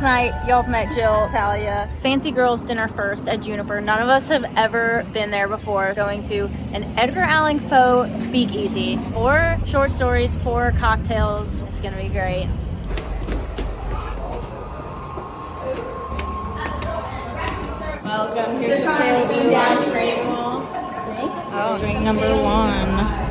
Night, y'all have met Jill, Talia. Fancy girls dinner first at Juniper. None of us have ever been there before. Going to an Edgar Allan Poe Speakeasy. 4 short stories, 4 cocktails. It's gonna be great. Welcome to the table. Oh, drink number 1.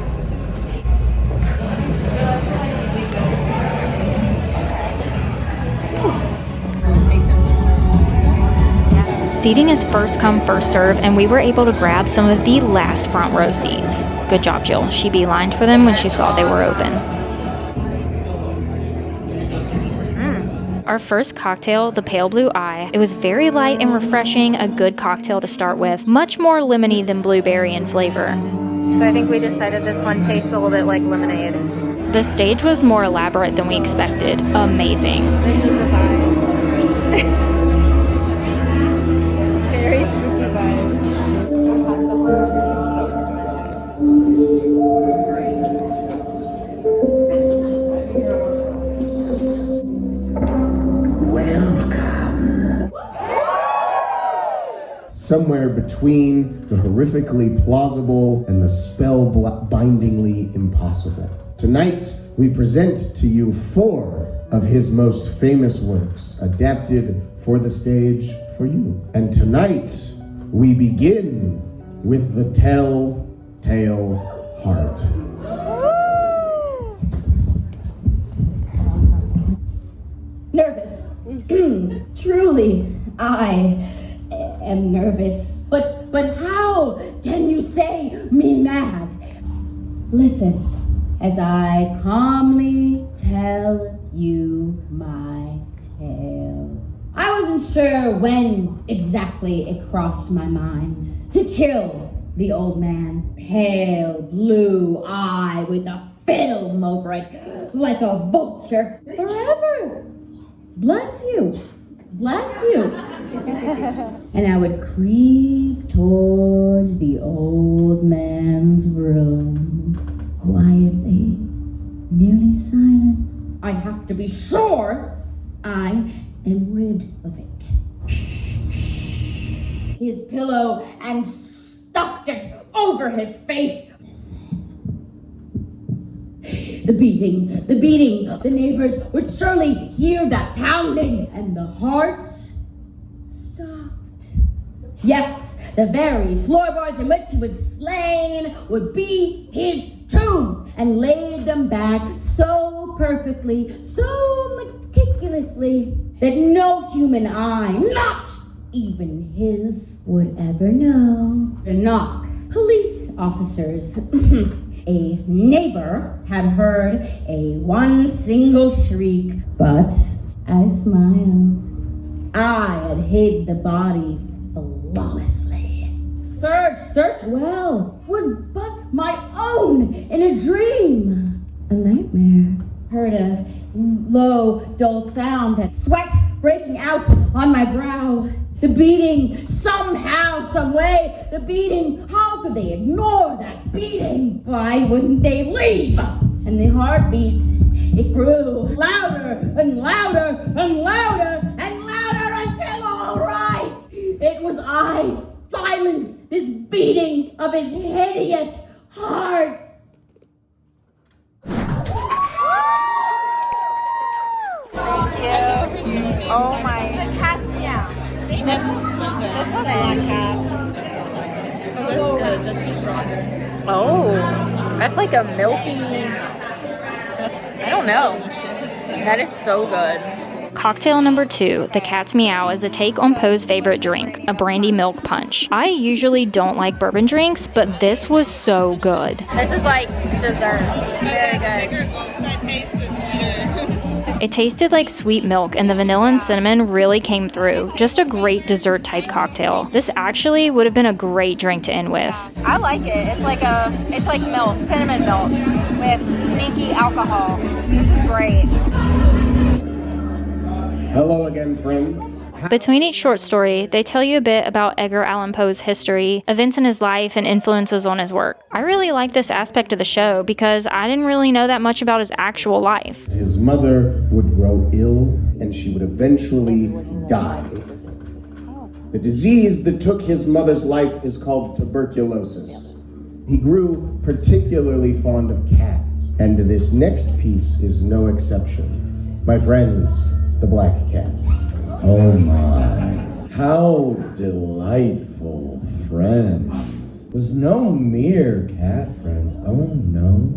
Seating is first come, first serve, and we were able to grab some of the last front row seats. Good job, Jill. She beelined for them when she saw they were open. Our first cocktail, the Pale Blue Eye. It was very light and refreshing, a good cocktail to start with. Much more lemony than blueberry in flavor. So I think we decided this one tastes a little bit like lemonade. The stage was more elaborate than we expected. Amazing. This is the vibe. Very spooky vibes. So Welcome. Somewhere between the horrifically plausible and the spellbindingly impossible. Tonight, we present to you 4 of his most famous works, adapted for the stage for you. And tonight, we begin with The Telltale Heart. Nervous. Truly, I am nervous. But how can you say me mad? Listen, as I calmly tell you my tale. I wasn't sure when exactly it crossed my mind to kill the old man. Pale blue eye with a film over it, like a vulture. Forever. Bless you. Bless you. And I would creep towards the old man's room, quietly, nearly silent. I have to be sure I am rid of it. His pillow and stuffed it over his face. The beating, the neighbors would surely hear that pounding, and the heart stopped. Yes, the very floorboards in which he was slain would be his tomb, and laid them back so perfectly, so meticulously, that no human eye, not even his, would ever know. The knock. Police officers. A neighbor had heard one single shriek, but I smiled. I had hid the body flawlessly. Search, well, was but my own in a dream. A nightmare. Heard a low, dull sound, that sweat breaking out on my brow. The beating, somehow, some way, the beating, how could they ignore that beating? Why wouldn't they leave? And the heartbeat, it grew louder and louder and louder and louder until, all right, it was I. Silence this beating of his hideous heart. Thank you. Oh my. The cat's meow. This was so good. This one Black cat. Oh, that's good. That's stronger. Oh, that's like a milky. That's, I don't know. Delicious. That is so good. Cocktail number 2, the Cat's Meow, is a take on Poe's favorite drink, a brandy milk punch. I usually don't like bourbon drinks, but this was so good. This is like dessert. Very good. It tasted like sweet milk, and the vanilla and cinnamon really came through. Just a great dessert type cocktail. This actually would have been a great drink to end with. I like it. It's like milk, cinnamon milk with sneaky alcohol. This is great. Hello again, friends. Between each short story, they tell you a bit about Edgar Allan Poe's history, events in his life, and influences on his work. I really like this aspect of the show because I didn't really know that much about his actual life. His mother would grow ill and she would eventually die. The disease that took his mother's life is called tuberculosis. He grew particularly fond of cats, and this next piece is no exception. My friends, the black cat. Oh my, how delightful friends. Was no mere cat friends. Oh no,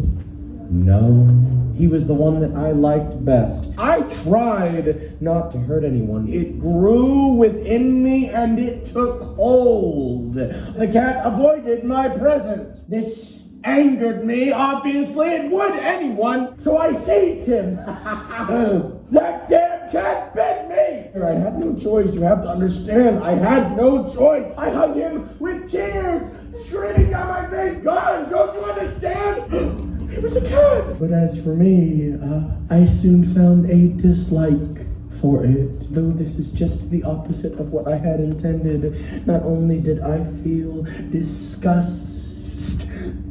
he was the one that I liked best. I tried not to hurt anyone. It grew within me and it took hold. The cat avoided my presence. This angered me, obviously. It would anyone, so I seized him. That damn cat bit me! I had no choice, you have to understand. I had no choice. I hugged him with tears streaming down my face. God, don't you understand? It was a cat! But as for me, I soon found a dislike for it. Though this is just the opposite of what I had intended. Not only did I feel disgust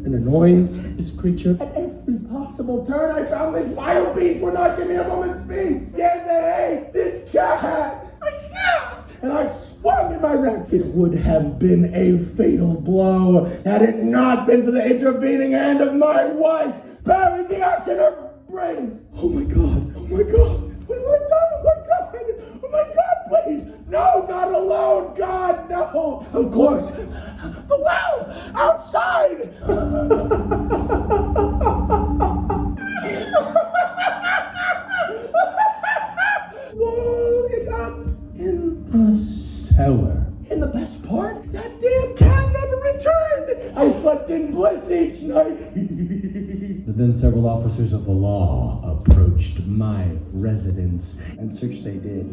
and annoyance at this creature, at every possible turn I found this vile beast would not give me a moment's peace. Yet they hate this cat. I snapped and I swung in my wrath. It would have been a fatal blow had it not been for the intervening hand of my wife, burying the axe in her brains. Oh my God, what have I done? Oh my God, please! No, not alone! God, no! Of course! The well! Outside! Well, it's up in the cellar. And the best part, that damn cat never returned! I slept in bliss each night. But then several officers of the law approached my residence, and search they did.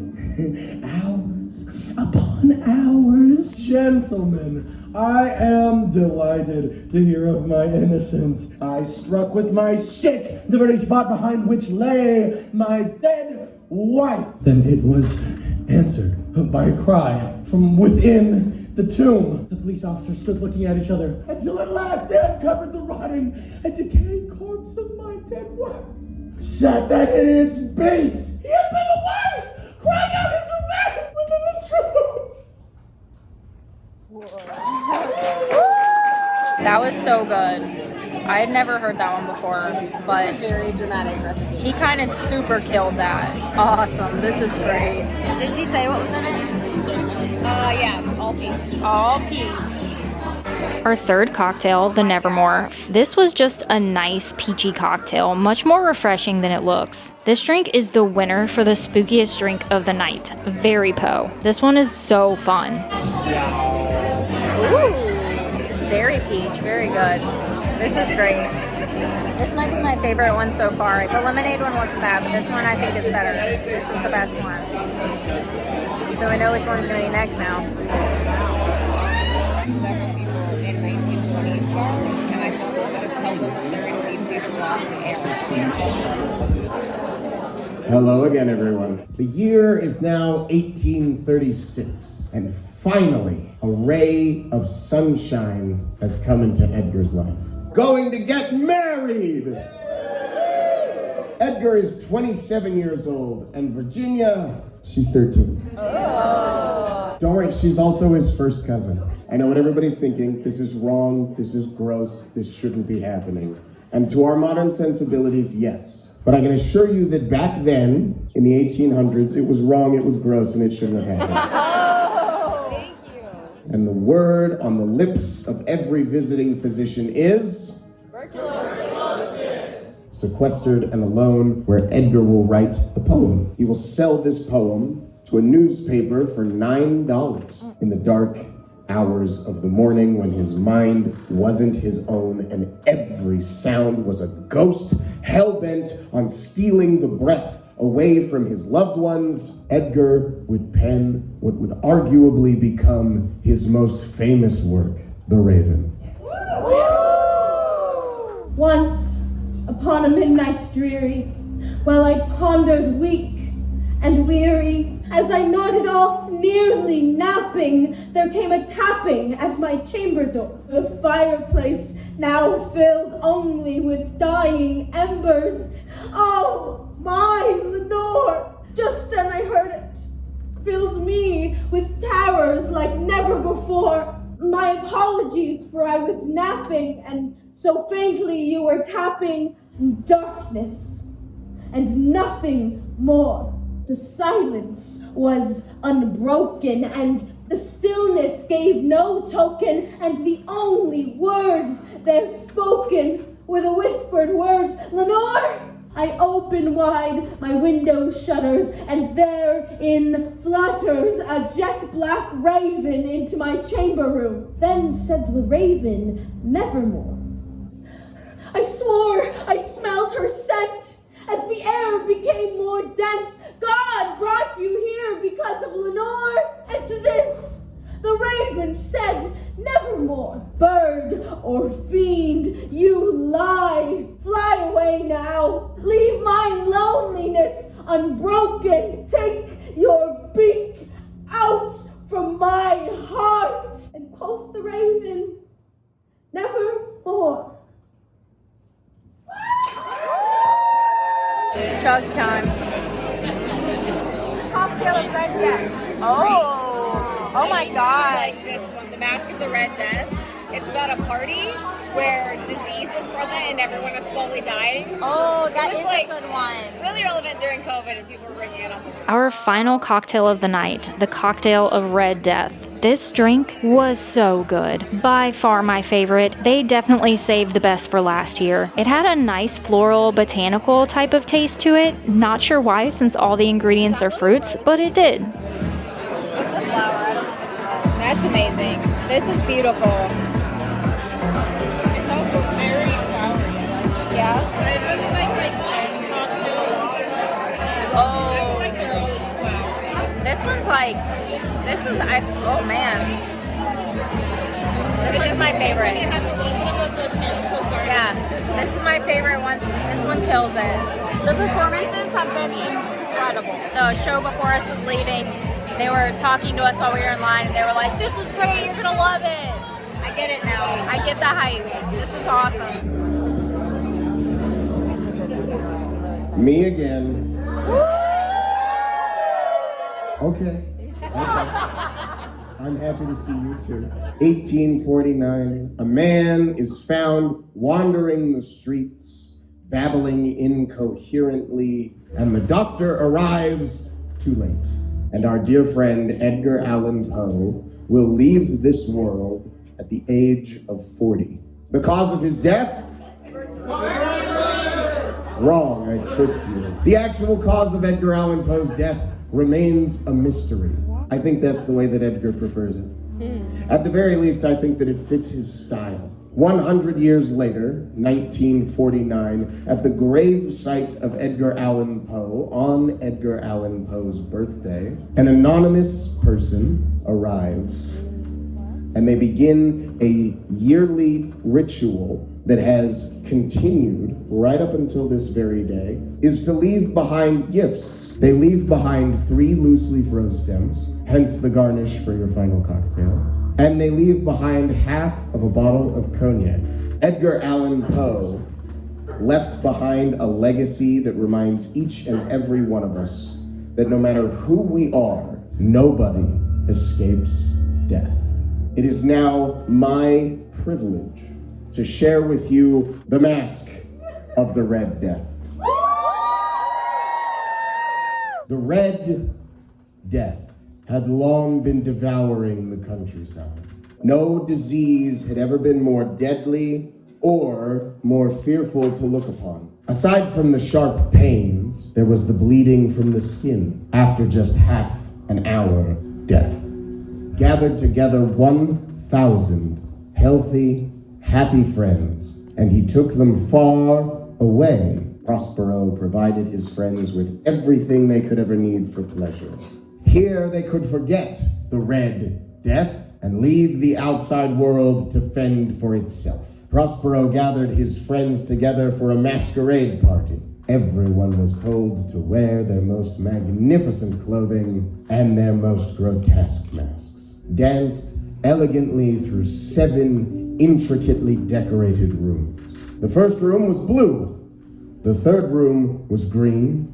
Hours upon hours. Gentlemen, I am delighted to hear of my innocence. I struck with my stick the very spot behind which lay my dead wife. Then it was answered by a cry from within the tomb. The police officers stood looking at each other until at last they uncovered the rotting and decaying corpse of my dead wife. Sat that hideous beast. He had been alive, crying out his revenge within the tomb. That was so good. I had never heard that one before, but It's a very dramatic recipe. he kind of super killed that. Awesome. This is great. Did she say what was in it? Yeah, all peach. All peach. Our third cocktail, the Nevermore. This was just a nice peachy cocktail, much more refreshing than it looks. This drink is the winner for the spookiest drink of the night. Very Poe. This one is so fun. Ooh, it's very peach. Very good. This is great. This might be my favorite one so far. The lemonade one wasn't bad, but this one I think is better. This is the best one. So I know which one's going to be next now. Several people in 1920s garb, and I thought I'm going to tell them that they're in deeply blocked areas. Hello again, everyone. The year is now 1836, and finally, a ray of sunshine has come into Edgar's life. Going to get married! Edgar is 27 years old, and Virginia, she's 13. Don't worry, she's also his first cousin. I know what everybody's thinking. This is wrong, this is gross, this shouldn't be happening. And to our modern sensibilities, yes. But I can assure you that back then, in the 1800s, it was wrong, it was gross, and it shouldn't have happened. Thank you. And the word on the lips of every visiting physician is... Sequestered and alone, where Edgar will write a poem. He will sell this poem to a newspaper for $9 in the dark hours of the morning when his mind wasn't his own and every sound was a ghost hell-bent on stealing the breath away from his loved ones, Edgar would pen what would arguably become his most famous work, The Raven. Once, upon a midnight dreary, while I pondered weak and weary, as I nodded off, nearly napping, there came a tapping at my chamber door. The fireplace, now filled only with dying embers. Oh, my Lenore! Just then I heard it, filled me with terrors like never before. My apologies, for I was napping, and so faintly you were tapping. Darkness, and nothing more. The silence was unbroken, and the stillness gave no token, and the only words there spoken were the whispered words, Lenore! I open wide my window shutters, and therein flutters a jet-black raven into my chamber room. Then said the raven, Nevermore. I swore I smelled her scent. As the air became more dense, God brought you here because of Lenore. And to this, the raven said, Nevermore. Bird or fiend, you lie. Fly away now. Leave my loneliness unbroken. Take your beak out from my heart. And quoth the raven, Nevermore. Chug time. Cocktail of Red Death. Oh my gosh. Like this one, the Masque of the Red Death. It's about a party where disease is present and everyone is slowly dying. Oh, that is like a good one. Really relevant during COVID, and people were bringing it up. Our final cocktail of the night, the cocktail of Red Death. This drink was so good. By far my favorite. They definitely saved the best for last here. It had a nice floral, botanical type of taste to it. Not sure why, since all the ingredients are fruits, but it did. It's a flower. I don't know if it's flower. That's amazing. This is beautiful. It's also very flowery. Yeah. I really like gin cocktails and stuff. Oh. I don't like they're always flowery. This one's like, oh man. This one's my favorite. It has a little bit of a botanical garden. Yeah, this is my favorite one. This one kills it. The performances have been incredible. The show before us was leaving. They were talking to us while we were in line, and they were like, this is great, you're gonna love it. I get it now. I get the hype. This is awesome. Me again. Okay. I'm happy to see you too. 1849, a man is found wandering the streets, babbling incoherently, and the doctor arrives too late. And our dear friend Edgar Allan Poe will leave this world at the age of 40. The cause of his death? Wrong, I tricked you. The actual cause of Edgar Allan Poe's death remains a mystery. I think that's the way that Edgar prefers it. At the very least, I think that it fits his style. 100 years later, 1949, at the grave site of Edgar Allan Poe, on Edgar Allan Poe's birthday, an anonymous person arrives, and they begin a yearly ritual that has continued right up until this very day, is to leave behind gifts. They leave behind 3 loose-leaf rose stems, hence the garnish for your final cocktail. And they leave behind half of a bottle of cognac. Edgar Allan Poe left behind a legacy that reminds each and every one of us that no matter who we are, nobody escapes death. It is now my privilege to share with you the Masque of the Red Death. The Red Death had long been devouring the countryside. No disease had ever been more deadly or more fearful to look upon. Aside from the sharp pains, there was the bleeding from the skin. After just half an hour, death. Gathered together 1,000 healthy, happy friends, and he took them far away Prospero provided his friends with everything they could ever need for pleasure. Here they could forget the Red Death and leave the outside world to fend for itself. Prospero gathered his friends together for a masquerade party. Everyone was told to wear their most magnificent clothing and their most grotesque masks. Danced elegantly through 7 intricately decorated rooms. The first room was blue. The third room was green.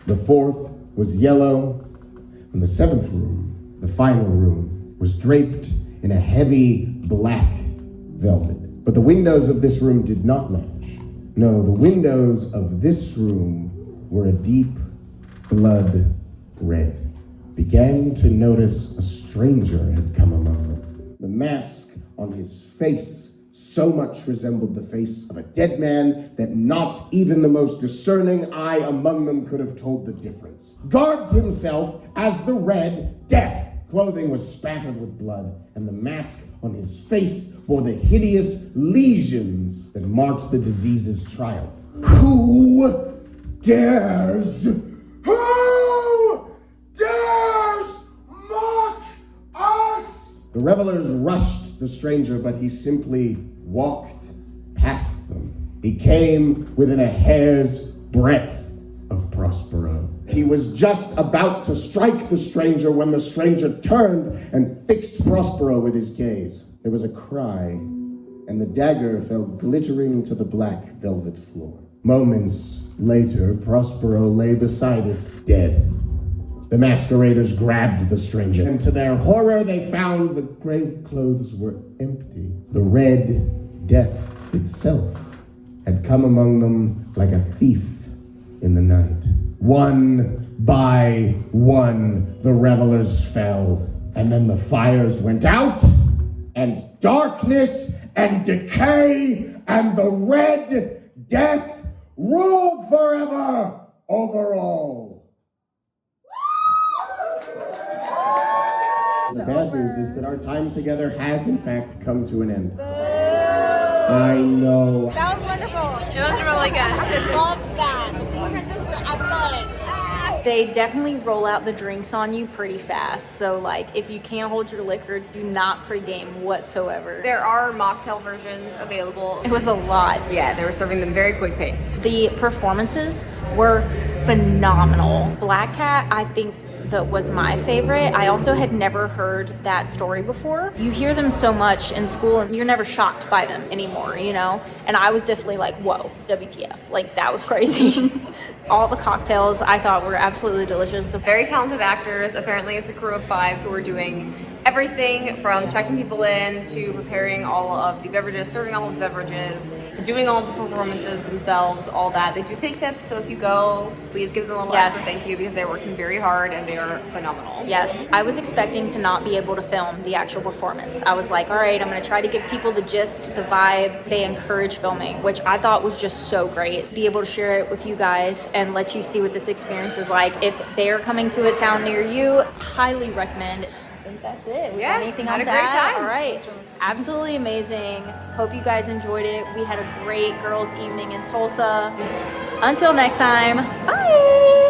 The fourth was yellow. And the 7th room, the final room, was draped in a heavy black velvet. But the windows of this room did not match. No, the windows of this room were a deep blood red. Began to notice a stranger had come among them. The mask on his face so much resembled the face of a dead man that not even the most discerning eye among them could have told the difference. Garbed himself as the Red Death. Clothing was spattered with blood, and the mask on his face bore the hideous lesions that marked the disease's triumph. Who dares mock us? The revelers rushed the stranger, but he simply walked past them. He came within a hair's breadth of Prospero. He was just about to strike the stranger when the stranger turned and fixed Prospero with his gaze. There was a cry, and the dagger fell glittering to the black velvet floor. Moments later, Prospero lay beside it, dead. The masqueraders grabbed the stranger, and to their horror, they found the grave clothes were empty. The Red Death itself had come among them like a thief in the night. One by one, the revelers fell, and then the fires went out, and darkness and decay and the Red Death ruled forever over all. The bad news is that our time together has, in fact, come to an end. I know. That was wonderful. It was really good. I loved that. The performances were excellent. They definitely roll out the drinks on you pretty fast. So like, if you can't hold your liquor, do not pregame whatsoever. There are mocktail versions available. It was a lot. Yeah, they were serving them very quick pace. The performances were phenomenal. Black Cat, I think, that was my favorite. I also had never heard that story before. You hear them so much in school and you're never shocked by them anymore, you know? And I was definitely like, whoa, WTF. Like, that was crazy. All the cocktails I thought were absolutely delicious. The Very talented actors. Apparently it's a crew of 5 who were doing everything from checking people in to preparing all of the beverages, serving all of the beverages, doing all of the performances themselves, all that. They do take tips, so if you go, please give them a little extra thank you because they're working very hard and they are phenomenal. Yes, I was expecting to not be able to film the actual performance. I was like, all right, I'm gonna try to give people the gist, the vibe. They encourage filming, which I thought was just so great. To be able to share it with you guys and let you see what this experience is like. If they're coming to a town near you, highly recommend. I think that's it. Yeah, anything had else a to great add? time. All right, absolutely amazing. Hope you guys enjoyed it. We had a great girls' evening in Tulsa. Until next time, bye.